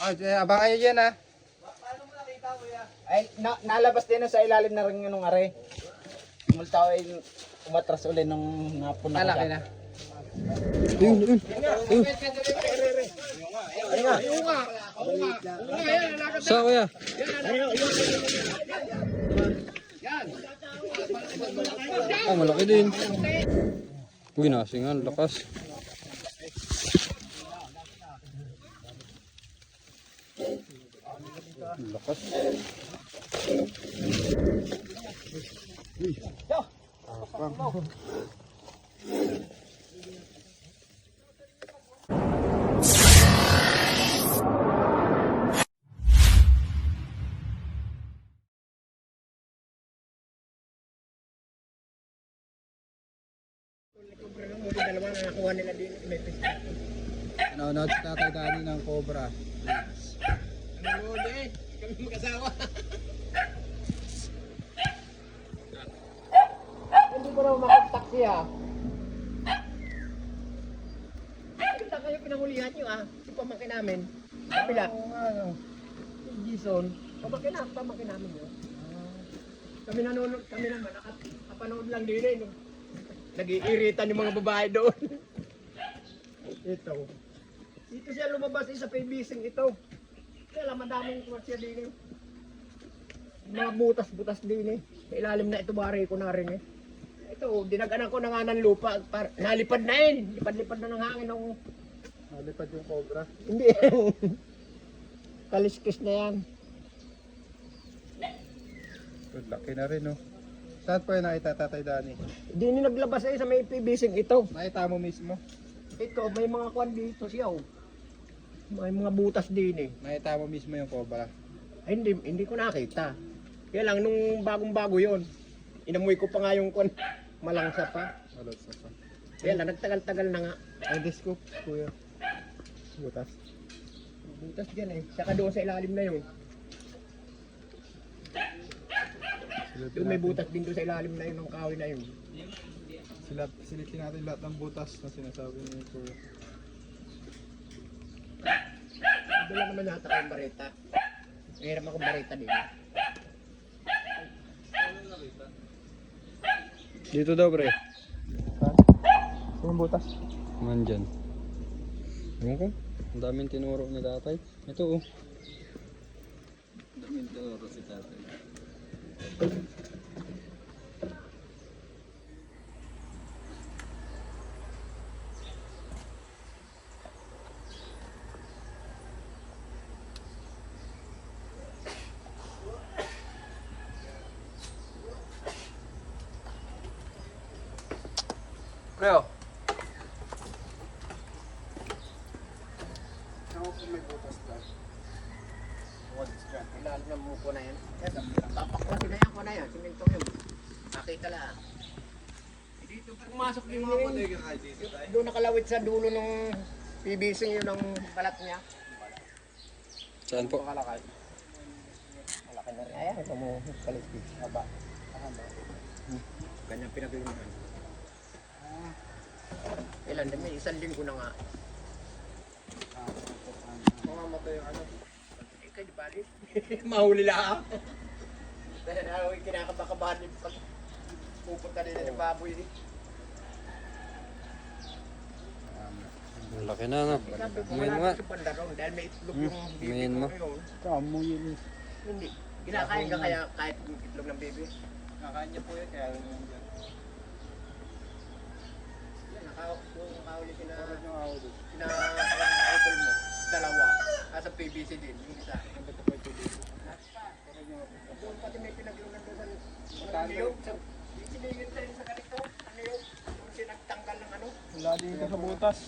Abang kayo dyan ha. Paano mo nakita kuya? Ay, nalabas din sa ilalim na ring nung are. Multaw ay umatras uli nung napuna ko Malaki siya. na. Yun. Sa kuya? Ah, malaki din. Uy, nasingan, lakas. Lakas. Dalawa na nakuha nila din. Nanonood si Tatay Dani ng Cobra. Nanonood eh. Kami mag-asawa. Hindi ko raw makaptak siya. Kita kayo pinahulihan nyo si pamangkin namin. Kapila. Si Jason. Pamangkin namin yun. Kami nanonood, kami naman, nakapanood lang din eh. Nag-iiritan yung mga babae doon. Ito. Dito siya lumabas sa PBC ito. Kaya lang madaming siya din eh. Mga butas-butas din eh. Sa ilalim na ito bari ko na rin eh. Ito, dinaganan ko na nga ng lupa. Nalipad na yun. Lipad-lipad na ng hangin ng... Nalipad yung Cobra. Hindi. Kaliskis na yan. Good, laki na rin oh. Saan po yung nakita Tatay Dani? Hindi ni naglabas sa may PBC ito. Nakita mo mismo? Ito, may mga kwan dito siya oh. May mga butas din eh. Nakita mo mismo yung Cobra? Ay, hindi ko nakita. Kaya lang, nung bagong-bago yon, inamoy ko pa nga yung kwan. Malangsa pa. Malot sa pa. Kaya lang, nagtagal-tagal na nga. Ay, disco, kuya. Butas. Butas dyan eh. Saka doon sa ilalim na yun. Doon may butas din doon sa ilalim na yun ng kahoy na yun. Silipin natin lahat ng butas na sinasabi ni kuya. Dala naman yata kayong bareta. Mahirap akong bareta din. Dito daw, pre. Saan? Saan yung butas? Nandyan. Ewan ko. Ang daming tinuro ni tatay. Ito oh. Daming tinuro si tatay. Preo. Ako kung may butas ka. What's dyan? Ilalim ng muko na yan. Papaklasin na yan ko na yan. Simento yun. Nakita lang. Dito pumasok yung mga doon nakalawit sa dulo ng PBC yun ang balat niya. Saan po? Malaki na rin. Ayan, ito mo kaliskis. Haba. Kanyang pinaglunan. Ilan din, may isang linggo na nga. Mamamatay yung ano. Ikaw di bali. Mahuli lang. Dahil ako yung kinakabakabahan din pag pupunta din ng baboy. Ang laki na no. Sabi ko Ngayon wala nga. sa pandaron dahil may itlog yung bibi ngayon ko mo. ngayon. Kamo yun. Hindi. Kinakain ka kaya kahit yung itlog ng bibi. Kakain niya po yun, kaya rin yan dyan. Nakahuli Parang yung ako doon. apple mo. Dalawa. Nasa PVC din. Yung isa. Ito po ito dito. Doon pati may pinaglunan doon sa niyog. Sinigil tayo sa ganito. Ano yun? Yung sinagtanggal ng ano. Wala din ka sa butas.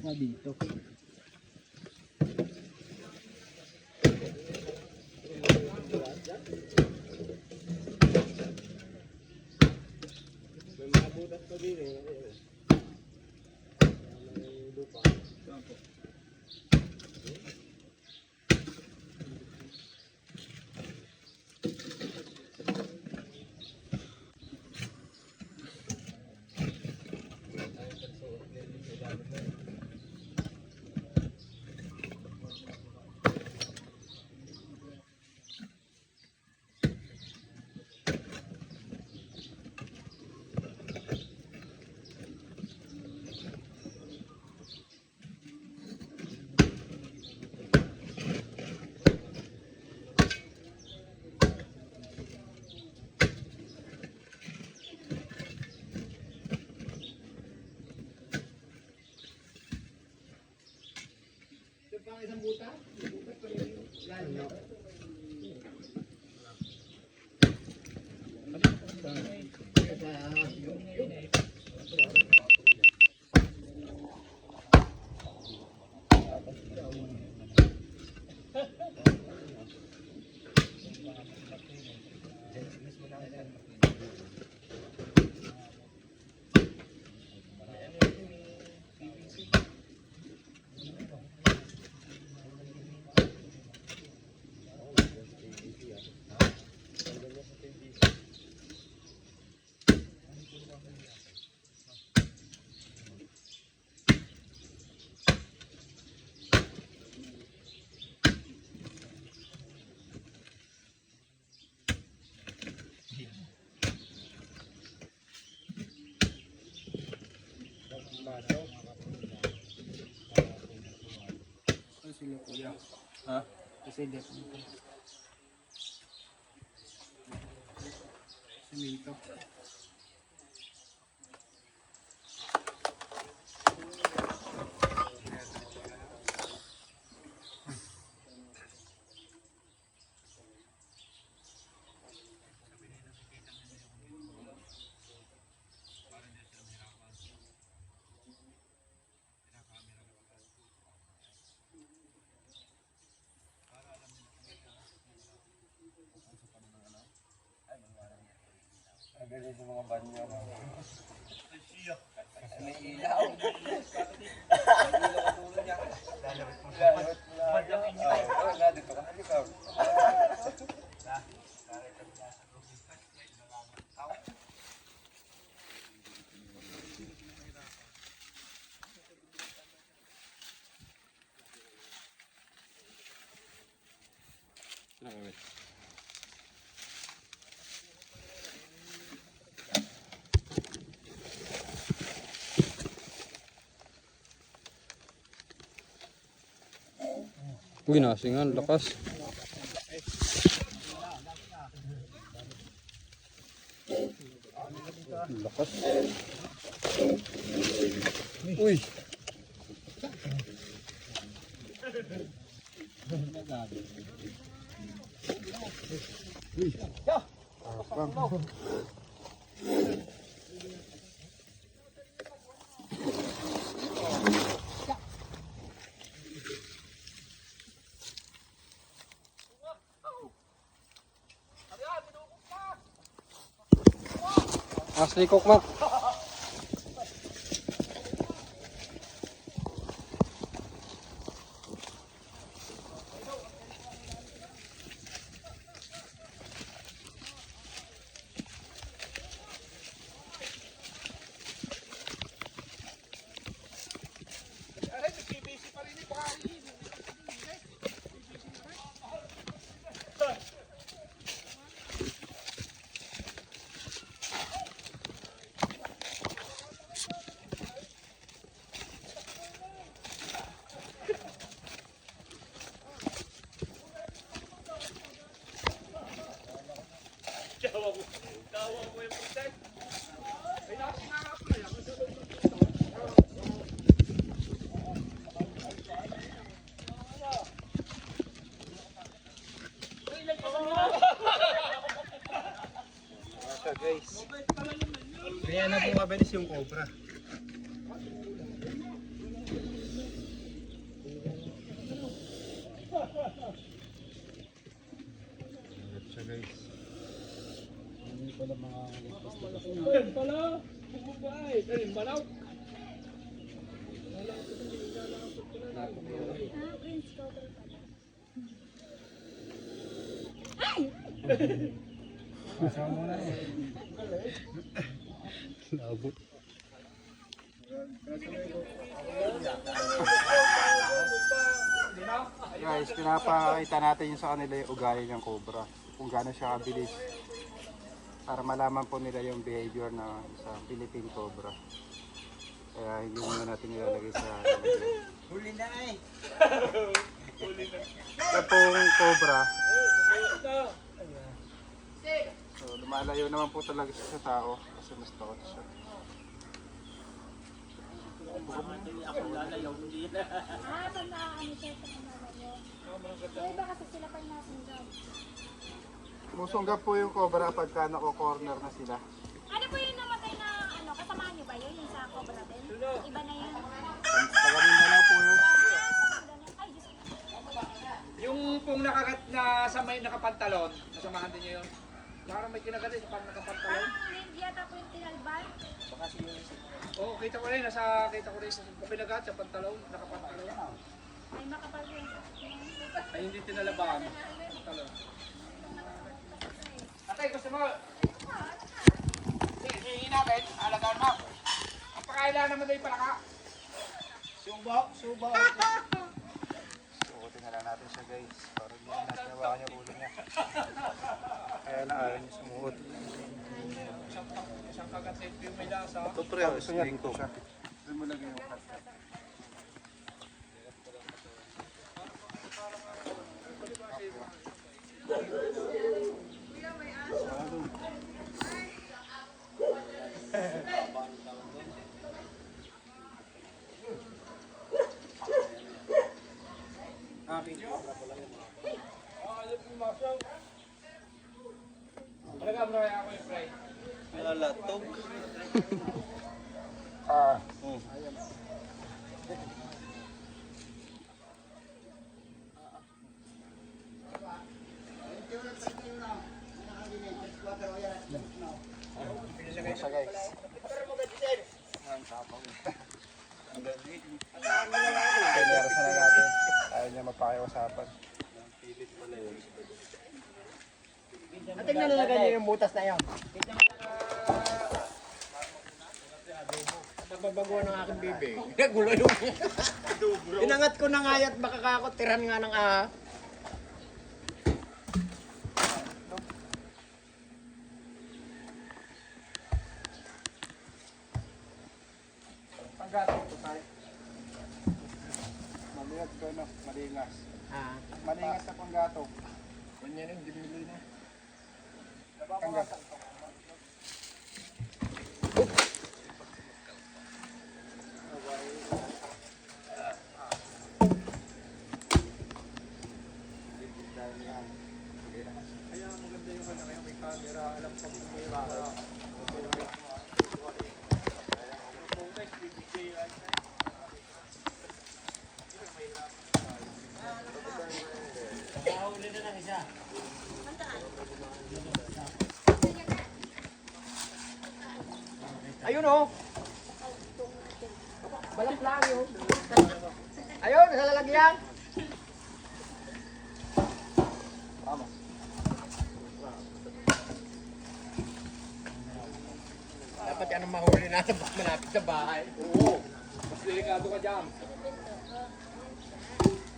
na dito. May mga butas pa din eh. May lupa. Ito pang isang buta? Buta pa rin yung lalim na. Sila kuya. Ha? Kasi dito. Semento. Ang galing sa mga banyo. May ilaw. Uy, nasingan, lakas. Lakas. Uy. Asli kok mak. Guys. Kaya na bumabilis yung cobra. siya guys. Hindi pala mga ligtas na kasi. Ayun pala! Bumabay! Ayun, malaw! Prince Cobra pala. Masama mo na eh. Labot. Guys, pinapakita natin yung sa kanila yung ugali ng cobra. Kung gaano siya kabilis. Para malaman po nila yung behavior na sa Philippine cobra. Kaya hindi muna natin ilalagay sa huli na eh. Ito pong cobra. So lumalayo naman po talaga siya sa tao kasi mas takot siya. Pag nakaano siya sa kumalayo. Yung iba kasi sila pag nasunggab. Musunggab po yung cobra pagka nako-corner na sila. Ano po yung namatay na ano, kasamahan niyo ba yun? Yung sa Cobra din? Iba na yun. Pagamin na lang po yun. Ay, Diyos ko. Yung pong nakagat na sa may nakapantalon, nasamahan din niyo yun. Parang may kinagat sa pang nakapantalon. Hindi yata po yung tinalban. Oo, kita ko rin, kita ko rin sa pinagat sa pantalon, nakapantalon. Ay, makapal yun. Ay, hindi tinalaban. Pantalon. Atay, gusto mo? Sige natin, alagaan mo. Ang pakailan naman tayo palaka. Subaw. Sukutin na lang natin siya guys. Para hindi na natin hawakan yung ulo niya. Kaya lang ayaw niya sumuot. Isang kagat sa yung may lasa. Ito pre, gusto niya dito siya. Doon mo lagay yung cut. Talaga mo na ako yung fry. Lalatog. Ito siya guys. Kailangan na natin. Ayaw niya magpakiusapan. At tingnan nalagay niyo yung butas na yan. Nababaguan ng aking bibi. Nagulo yung... Inangat ko na nga at baka kakot tiran nga ng Panggatong po tayo. Malingat ko no, malingas. Malingas sa panggatong. Ganyan yung dinili na. Panggatong. Kaya maganda yung ano ngayon, may camera, alam ko kung may camera. Ayun oh. Balak lang yun. Ayun, nasa lalagyan. Dapat yan ang mahuli natin malapit sa bahay. Oo. Mas delikado ka dyan.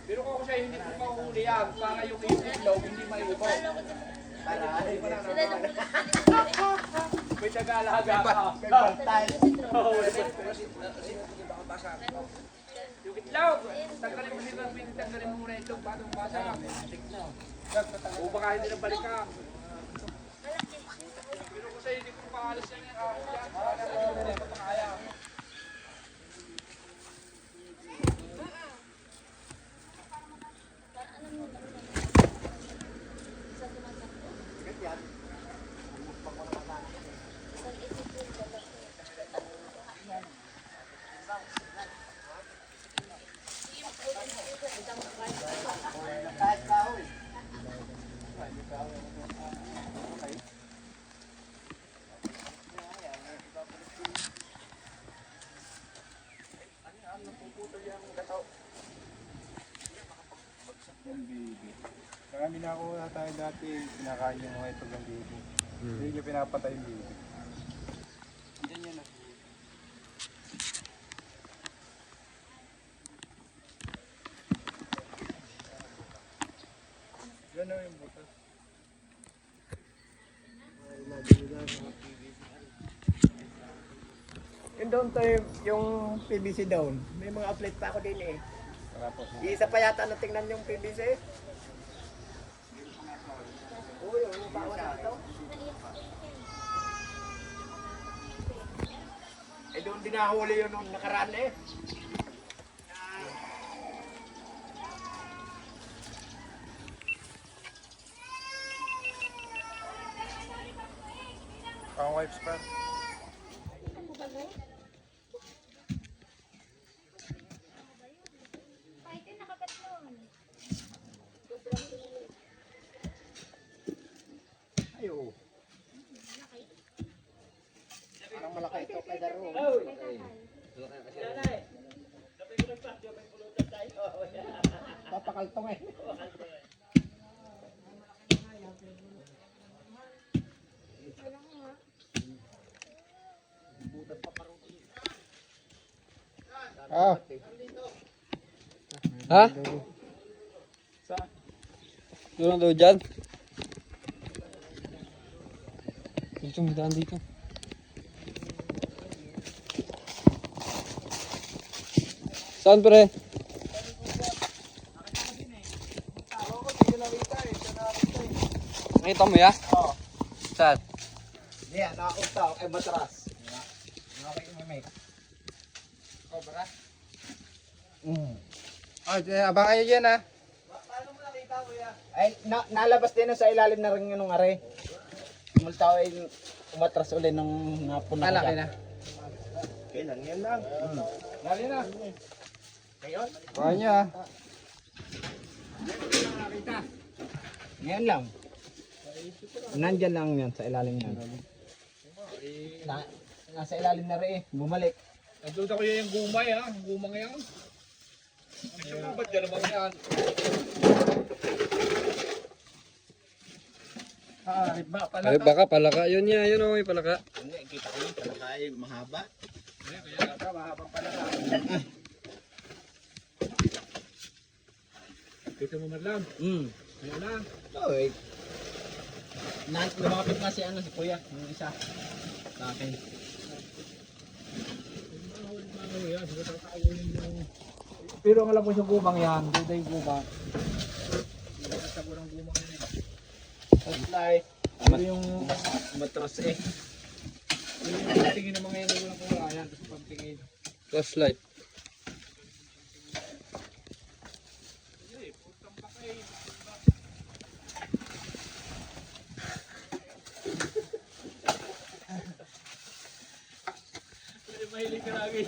Pero kung ako sa'yo, hindi ko mahuli yan. Para yung itlog, hindi may ubaw. Para hindi pa nananaman. May tagalaga ka. May bantay. Oo, may bantay. Yung itlog, tanggalin mo nila, tanggalin mo muna itlog, batong basa. O baka hindi na balikan. Pero kung sa'yo, hindi ko paalas yan yan. Hindi ko kaya. nakakuha tayo dati, pinakain yung mga itog ng bibi. Hindi nyo pinapatay yung bibi. Diyan yan. Gano'n yung butas. Yung doon tayo, yung PVC down. May mga outlet pa ako din eh. Tapos, Isa pa yata na tingnan yung PVC. Uy, yung bawa na ito. Eh doon din nahuli yun nung nakaraan eh. pang wipes pa. Kahit yung nakakatlon. Ayo. Parang malaki ito kay Daro. Papakaltong eh. Ah, Ha? Doon daw dyan. Dito, may daan dito. Saan pre? Nakita mo ya? Oo. Saan? Yan, nakakunta ako kay Matras. Okay, may. Cobra? abang kayo dyan ah. Paano mo nakita ko yan? Ay, nalabas din sa ilalim na rin yung are. Multaw ay umatras uli nung napuna ko Malaki siya. na. Kailan? Yan lang. Lali na. Ngayon? Kuha nyo ah. Ngayon lang. Nandyan lang yan sa ilalim yan. Nasa ilalim na rin eh. Bumalik. Nagduda ko yung gumay ha, yung gumang yan. Ba't dyan naman yan? Iba pala. Ay, baka palaka. Yun niya, yun o, may palaka. Hindi, kita ko yung palaka ay mahaba. Mahabang pala ka. Dito mo madlam. Kaya lang. Oo eh. Lumapit nga si ano si Kuya, yung isa. Sa akin. Pero ang alam ko yung gumang yan, duda yung gumang. Fly. Yung matras eh. Yung tingin ng mga yan, walang kung yan. Gusto pang tingin. Flashlight. Mahilig ka lagi.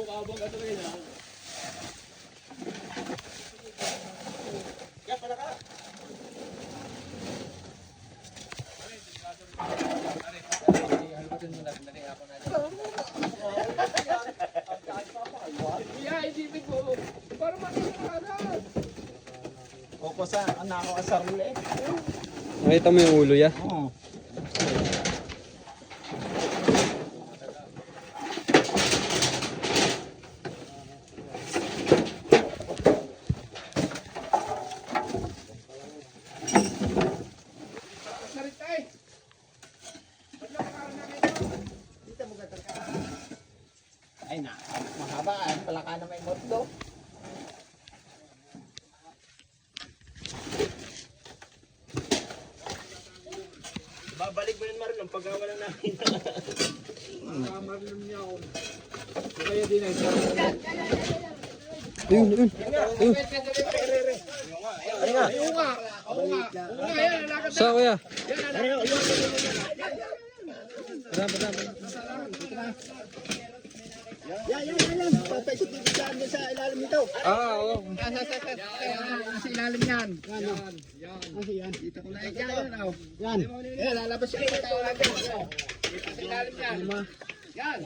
Makakabang ka talaga yan. Koko sa anak ko asarul eh. Nakita mo yung ulo ya? Oo. Ay na, mahaba ang palaka na may motdo. Babalik mo yun Marlon paggawa lang namin. Marlon niya ako. Kaya din ay Ayun, ayun. Sa kuya? Yan. Papaisipin saan sa ilalim nito. Ah, oo. Sa ilalim yan. Yan. Dito ko na yan. Yan, lalabas siya. Sa ilalim yan. Yan.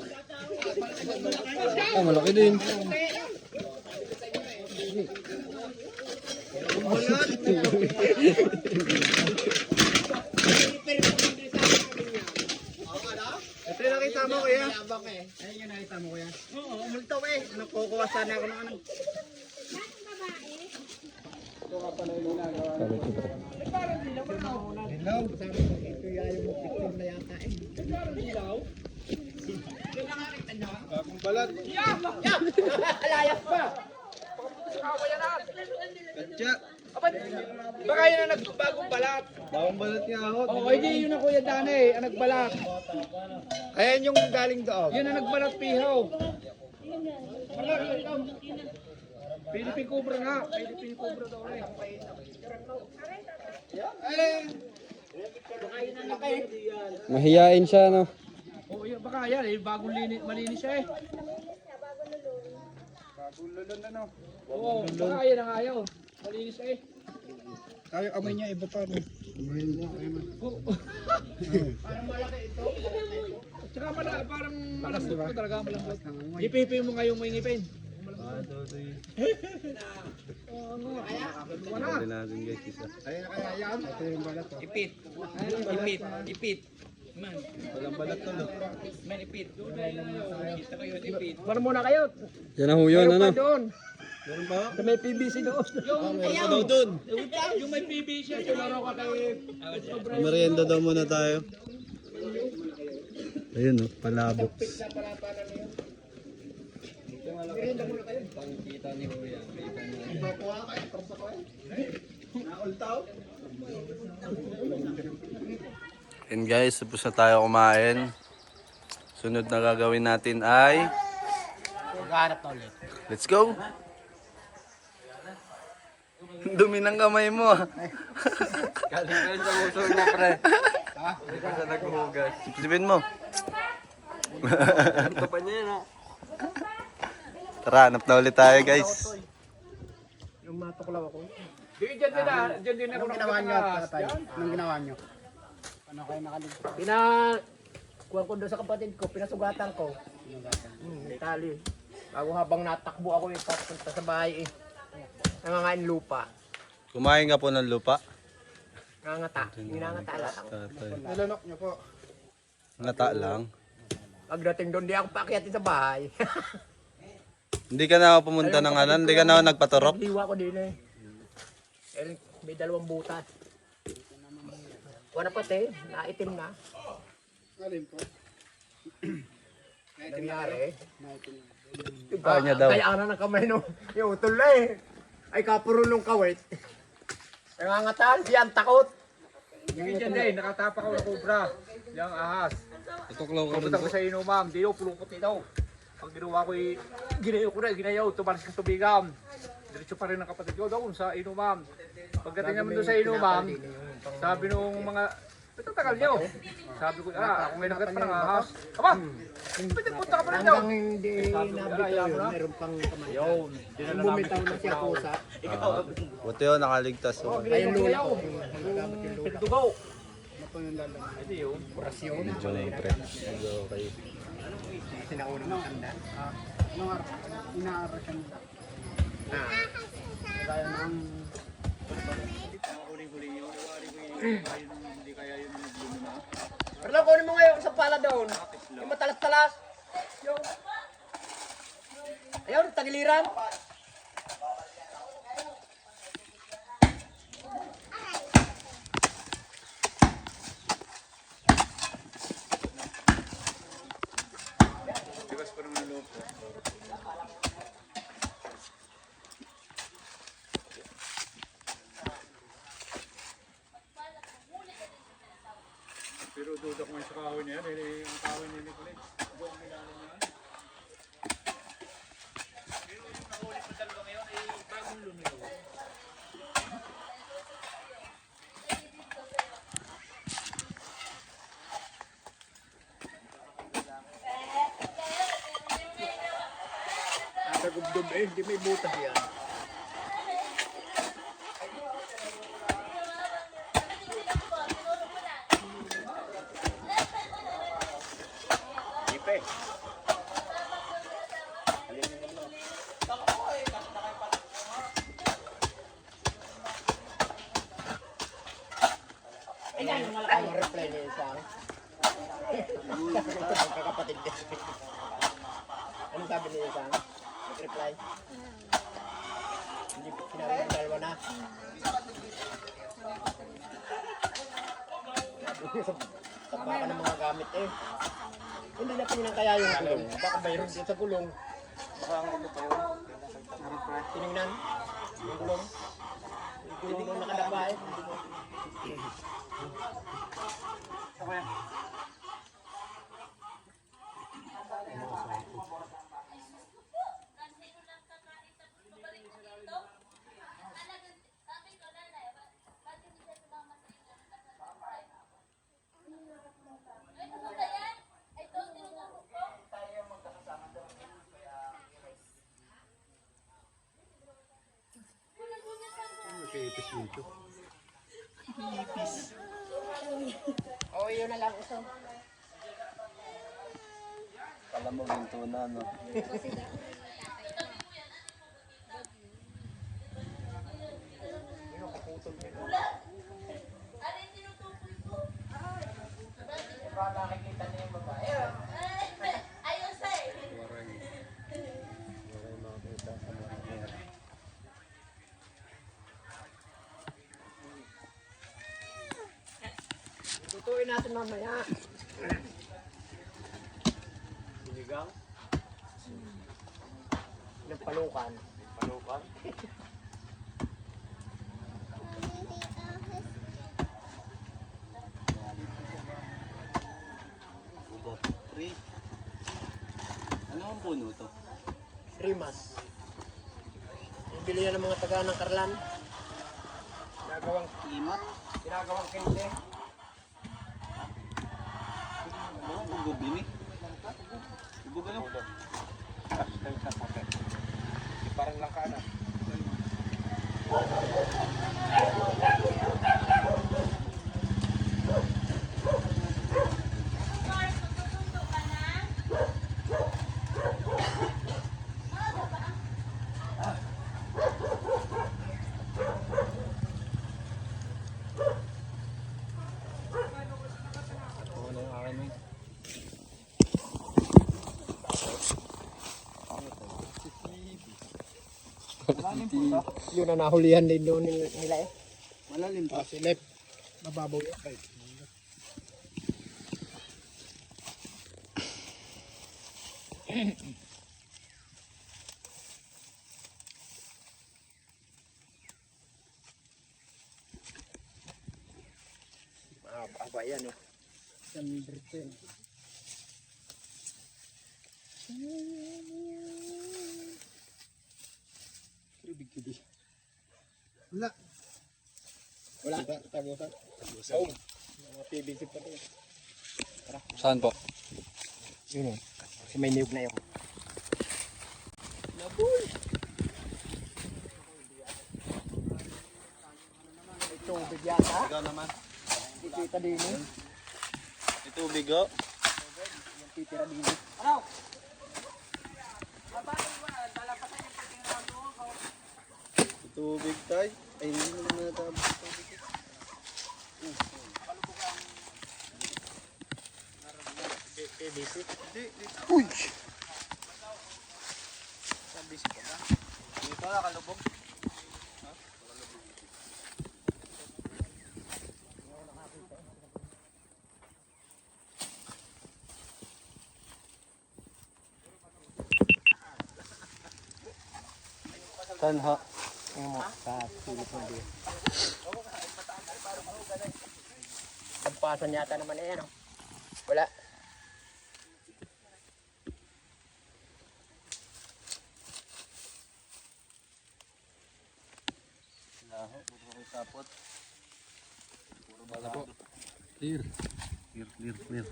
Ah, malaki din. Ito yung nakita mo kuya. Ayun yung nakita mo kuya. Oo, umultaw eh. Nakukuha sana ako ng ano. Dilaw. Ito yung mo picture na yata eh. Dilaw? Bagong balat. Alayas pa. Katya. Baka yun ang nagbagong balat. Bagong balat nga ako. Oo, hindi yun ang kuya Dane, ang nagbalat. Ayan yung galing doon. Yun ang nagbalat pihaw. Philippine Cobra nga. Philippine Cobra daw eh. Mahiyain siya, no? Oo, yun, baka yan eh, bagong malinis siya eh. Bagong lulon ano. Oo, baka yan ang ayaw. Malinis eh. Tayo kamay niya iba pa. Oo. Parang malaki ito. Tsaka parang malambot ko talaga, malambot. Ipipi mo ngayong may ngipin. Oo nga. Wala. Hindi natin guys isa. Ayun na kaya yan. Ito yung balat. Oh. Ipit. Ipit. Man. Walang balat to, no? Man, ipit. Kita kayo, ipit. Wala muna kayo. Yan ang huyon, Meron ano? pa doon. Sa may PVC doon. Daw dun. Yung may PVC, tularo ka kay... Merienda daw muna tayo. Ayun, no? Palabok. And guys, tapos na tayo kumain. Sunod na gagawin natin ay... Maghanap na ulit. Let's go! Dumi ng kamay mo ah. Galing ka rin sa uso niya, pre. Ha? Hindi ka sa naghuhugas. Sipsipin mo. Ito pa niya yun, ha? Tara, hanap na ulit tayo, guys. Yung matuklaw ako. Diyan din ako ginawa niyo. Anong ginawa niyo? Ano kayo nakaligtas? Kuha ko doon sa kapatid ko, pinasugatan ko. May tali. Bago habang natakbo ako yung papunta sa bahay eh. Nangangain lupa. Kumain ka po ng lupa. Nangangata. Ginangata lang. Nilanok niyo po. Ngata lang. Pagdating doon, di ako paakyatin sa bahay. Hindi ka na pumunta ng ano? Hindi ka na nagpaturok? Liwa ko din eh. May dalawang butas. Wala pati, naitim na. Alin po? Nangyari. Ayaw niya daw. Kaya ana ng kamay no. Yung utol na eh. Ay kapurulong kawit. Nangangatal, siya ang takot. Diyan din, nakatapa ko ng cobra. Yang ahas. Tutuklaw ka Pumunta ko sa inuman. Di daw, pulupot daw. Ang ginawa ko ginayaw ko na, ginayaw. Tumalas ka tubigan. Diretso pa rin ang kapatid ko doon sa inuman. Pagdating naman doon sa inuman, sabi nung mga, ito tagal nyo. Sabi ko, kung may nakit pa ng ahas. Aba, pwede punta ka pa rin daw. Hanggang hindi nabito yun, meron pang kamay. Yun, Yung bumitaw na siya kusa. Buti yun, nakaligtas. Oh. Ay yung lula ko. Pinatugaw. Ano po yung lalaman? Hindi yun. Orasyon. Medyo pre. Okay. Sinaunang matanda. Anong inaaral siya nila? Kaya ng... Pero kunin mo ngayon sa pala doon. Yung matalas-talas. Yung... Ayun, tagiliran. Pero duda ko sa kahoy niya, ang kahoy ni Nicolette. Buong minalo niya. Pero yung nahuli pa dalawa ngayon ay bagong lumiyo. Natagubdob eh, hindi may butas yan. Ipe. ni Isang? Magkakapatid ka. Anong sabi ni Isang? Reply? Hindi sinabi ng dalawa na. Sa baka ng mga gamit eh. Hindi na pinangkaya yung gulong. Baka mayroon din sa gulong. Baka ang ano pa yun. Meron pre. Tinignan. Yung gulong. Yung gulong nung nakadapa eh. Oo, yun na lang. Ito. Kala mo ginto na, no? Tutuin natin mamaya. Sinigang? Ng palukan. Palukan? Ubat. Pre. Ano ang puno to? Rimas. Bibili yan ng mga taga ng Karlan. Ginagawang Limat? ginagawang kende. Ano? Ugod din eh. Ugod ano? Parang langkana. Oo na yung akin eh. Yun na nahulihan din doon nila eh. Malalim pa. Silip. Mababaw yun. Mahaba yan eh. Sanbritin. Wala. Wala. Tagusan. Tagusan. Mga PVC pa rin. Saan po? Yun eh. Kasi may niyog na yun. Naboy! May tubig yata. Ikaw naman. Kikita din eh. Ito bigo. Yung titira din eh. Tubig tayo. Ay, hindi mo naman natapos tubig. PVC. Uy! Saan busy ka ba? Dito nakalubog. Tanha. Tingnan mo. Sa silip mo din. Pagpasan yata naman eh ano. Wala. Laho, puro sapot. Puro Wala po. balado. Clear. Clear.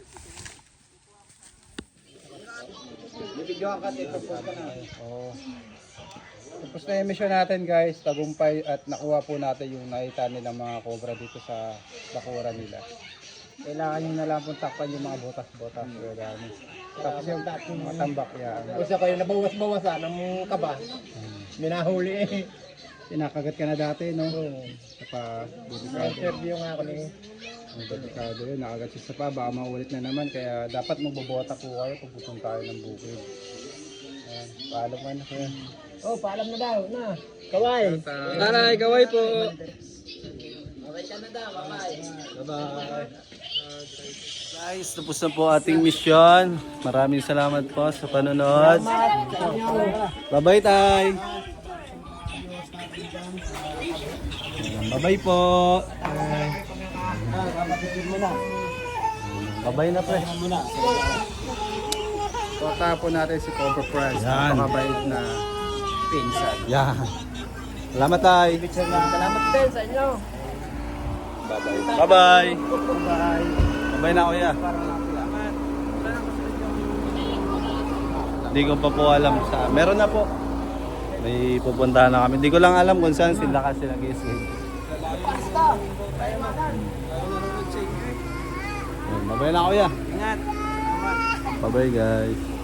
Bibigyan ka dito po ka na. Oo. Tapos na yung mission natin guys, tagumpay at nakuha po natin yung nakita nilang mga cobra dito sa bakura nila. Kailangan nyo na lang pong takpan yung mga botas-botas. Tapos yung mga tambak yan. Gusto ko yung nabawas-bawasan ng kaba. Minahuli eh. Sinakagat ka na dati, no? Sa Interview nga ako ni Ang delikado yun, nakagat siya sa pa, baka maulit na naman. Kaya dapat magbobota po kayo pag pupunta kayo ng bukid. Ayan, paalam ka na kuya. Oh, paalam na daw, na. Kaway. Taray, kaway po. Bye-bye. Guys, tapos na po ating mission. Maraming salamat po sa panonood. Bye-bye, tay. Bye-bye po. Bye-bye na, pre. Kota po natin si Cobra Price. Yan. Napakabait na pinsan. Yan. Salamat, tay. Salamat din sa inyo. Bye-bye. Bye-bye. Bye-bye na, kuya. Hindi ko pa po alam sa... Meron na po. May pupuntahan na kami. Hindi ko lang alam kung saan sila kasi nag-isig. Bye-bye na, kuya. Ingat. Bye-bye, guys.